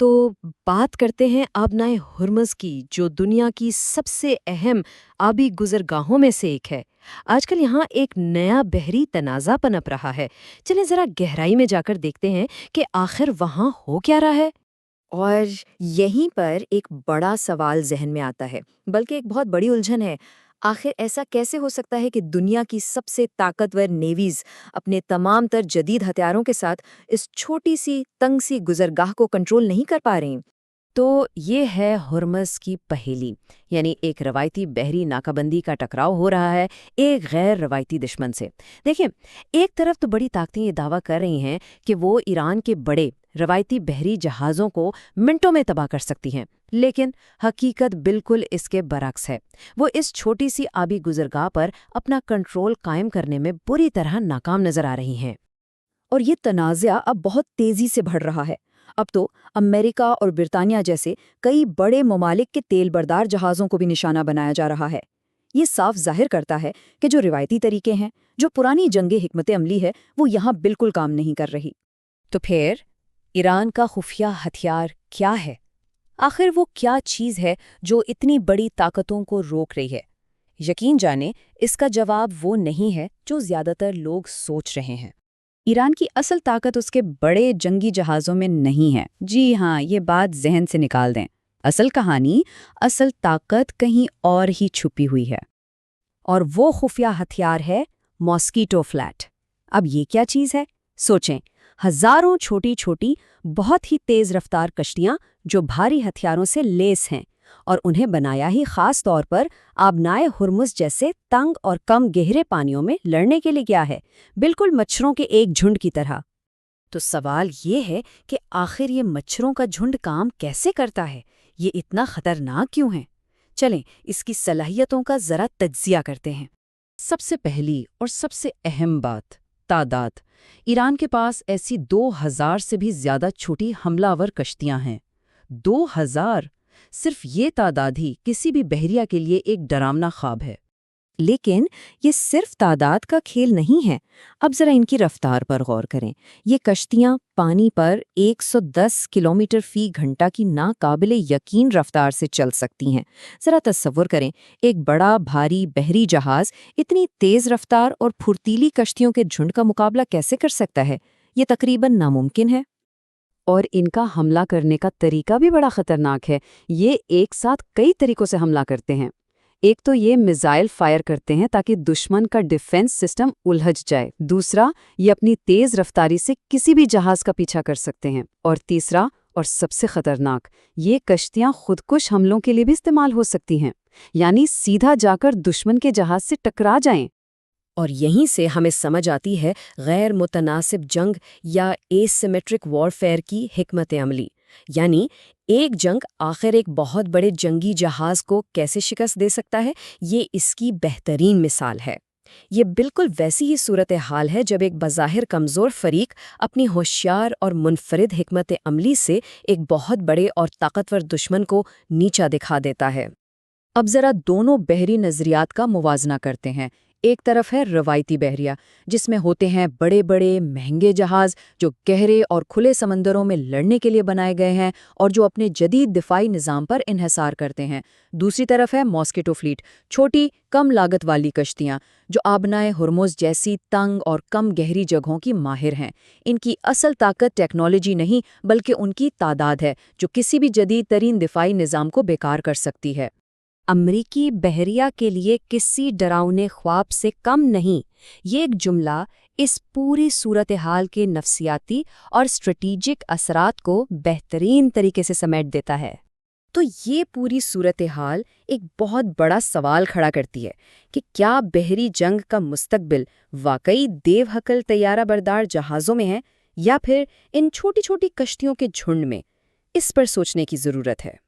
تو बात करते हैं आबनाए हुर्मुज़ की, जो दुनिया की सबसे अहम आबी गुज़रगाहों में से एक है। आजकल यहाँ एक नया बहरी तनाज़ा पनप रहा है। चलें ज़रा गहराई में जाकर देखते हैं कि आखिर वहाँ हो क्या रहा है। और यहीं पर एक बड़ा सवाल ज़हन में आता है, बल्कि एक बहुत बड़ी उलझन है। आखिर ऐसा कैसे हो सकता है कि दुनिया की सबसे ताकतवर नेवीज़ अपने तमाम तर जदीद हथियारों के साथ इस छोटी सी तंग सी गुज़रगाह को कंट्रोल नहीं कर पा रही? तो ये है हुर्मुज़ की पहेली, यानी एक रवायती बहरी नाकाबंदी का टकराव हो रहा है एक गैर रवायती दुश्मन से। देखिए, एक तरफ तो बड़ी ताकतें ये दावा कर रही हैं कि वो ईरान के बड़े रवायती बहरी जहाज़ों को मिनटों में तबाह कर सकती हैं, लेकिन हकीकत बिल्कुल इसके बरक्स है। वो इस छोटी सी आबी गुज़रगाह पर अपना कंट्रोल कायम करने में बुरी तरह नाकाम नजर आ रही हैं। और ये तनाज़ा अब बहुत तेज़ी से बढ़ रहा है। अब तो अमेरिका और ब्रिटानिया जैसे कई बड़े ममालिक के तेल बरदार जहाज़ों को भी निशाना बनाया जा रहा है। ये साफ जाहिर करता है कि जो रिवायती तरीके हैं, जो पुरानी जंगे हिकमत अमली है, वो यहाँ बिल्कुल काम नहीं कर रही। तो फिर ईरान का खुफिया हथियार क्या है? आखिर वो क्या चीज़ है जो इतनी बड़ी ताकतों को रोक रही है? यकीन जाने, इसका जवाब वो नहीं है जो ज़्यादातर लोग सोच रहे हैं। ईरान की असल ताकत उसके बड़े जंगी जहाज़ों में नहीं है। जी हाँ, ये बात जहन से निकाल दें। असल ताकत कहीं और ही छुपी हुई है। और वो खुफिया हथियार है मॉस्कीटो फ्लैट। अब ये क्या चीज़ है? सोचें, हजारों छोटी छोटी बहुत ही तेज़ रफ्तार कश्तियाँ जो भारी हथियारों से लेस हैं, और उन्हें बनाया ही खास तौर पर आबनाए हुर्मुज़ जैसे तंग और कम गहरे पानियों में लड़ने के लिए क्या है, बिल्कुल मच्छरों के एक झुंड की तरह। तो सवाल ये है कि आखिर ये मच्छरों का झुंड काम कैसे करता है? ये इतना खतरनाक क्यों है? चलें, इसकी सलाहियतों का ज़रा तज्जिया करते हैं। सबसे पहली और सबसे अहम बात, तादाद। ईरान के पास ऐसी 2000 से भी ज़्यादा छोटी हमलावर कश्तियां हैं। 2000! सिर्फ ये तादाद ही किसी भी बहरिया के लिए एक डरावना ख्वाब है। लेकिन ये सिर्फ तादाद का खेल नहीं है। अब जरा इनकी रफ्तार पर गौर करें। ये कश्तियां पानी पर 110 किलोमीटर फी घंटा की नाकाबिले यकीन रफ्तार से चल सकती हैं। जरा तस्वुर करें, एक बड़ा भारी बहरी जहाज इतनी तेज रफ्तार और फुर्तीली कश्तियों के झुंड का मुकाबला कैसे कर सकता है? ये तकरीबन नामुमकिन है। और इनका हमला करने का तरीका भी बड़ा खतरनाक है। ये एक साथ कई तरीकों से हमला करते हैं। एक तो ये मिसाइल फायर करते हैं ताकि दुश्मन का डिफेंस सिस्टम उलझ जाए। दूसरा, ये अपनी तेज रफ्तारी से किसी भी जहाज का पीछा कर सकते हैं। और तीसरा और सबसे खतरनाक, ये कश्तियां खुदकुश हमलों के लिए भी इस्तेमाल हो सकती हैं, यानी सीधा जाकर दुश्मन के जहाज से टकरा जाएं। और यहीं से हमें समझ आती है गैर मुतनासिब जंग या एसिमेट्रिक वॉरफेयर की हिकमत अमली। यानी एक जंग आखिर एक बहुत बड़े जंगी जहाज को कैसे शिकस्त दे सकता है, ये इसकी बेहतरीन मिसाल है। ये बिल्कुल वैसी ही सूरत हाल है जब एक बज़ाहिर कमज़ोर फरीक अपनी होशियार और मुनफरिद हिकमत अमली से एक बहुत बड़े और ताकतवर दुश्मन को नीचा दिखा देता है। अब ज़रा दोनों बहरी नज़रियात का मुवाजना करते हैं। एक तरफ है रवायती बहरिया, जिसमें होते हैं बड़े बड़े महंगे जहाज़ जो गहरे और खुले समंदरों में लड़ने के लिए बनाए गए हैं और जो अपने जदीद दिफाई निज़ाम पर इन्हिसार करते हैं। दूसरी तरफ है मॉस्किटो फ्लीट, छोटी कम लागत वाली कश्तियाँ जो आबनाए हुर्मुज़ जैसी तंग और कम गहरी जगहों की माहिर हैं। इनकी असल ताकत टेक्नोलॉजी नहीं बल्कि उनकी तादाद है, जो किसी भी जदीद तरीन दिफाई निज़ाम को बेकार कर सकती है। अमरीकी बहरिया के लिए किसी डरावने ख्वाब से कम नहीं, ये एक जुमला इस पूरी सूरत हाल के नफ्सियाती और स्ट्रेटेजिक असरात को बेहतरीन तरीके से समेट देता है। तो ये पूरी सूरत हाल एक बहुत बड़ा सवाल खड़ा करती है कि क्या बहरी जंग का मुस्तकबिल वाकई देवहकल तैयारा बरदार जहाज़ों में है या फिर इन छोटी छोटी कश्तियों के झुंड में? इस पर सोचने की ज़रूरत है।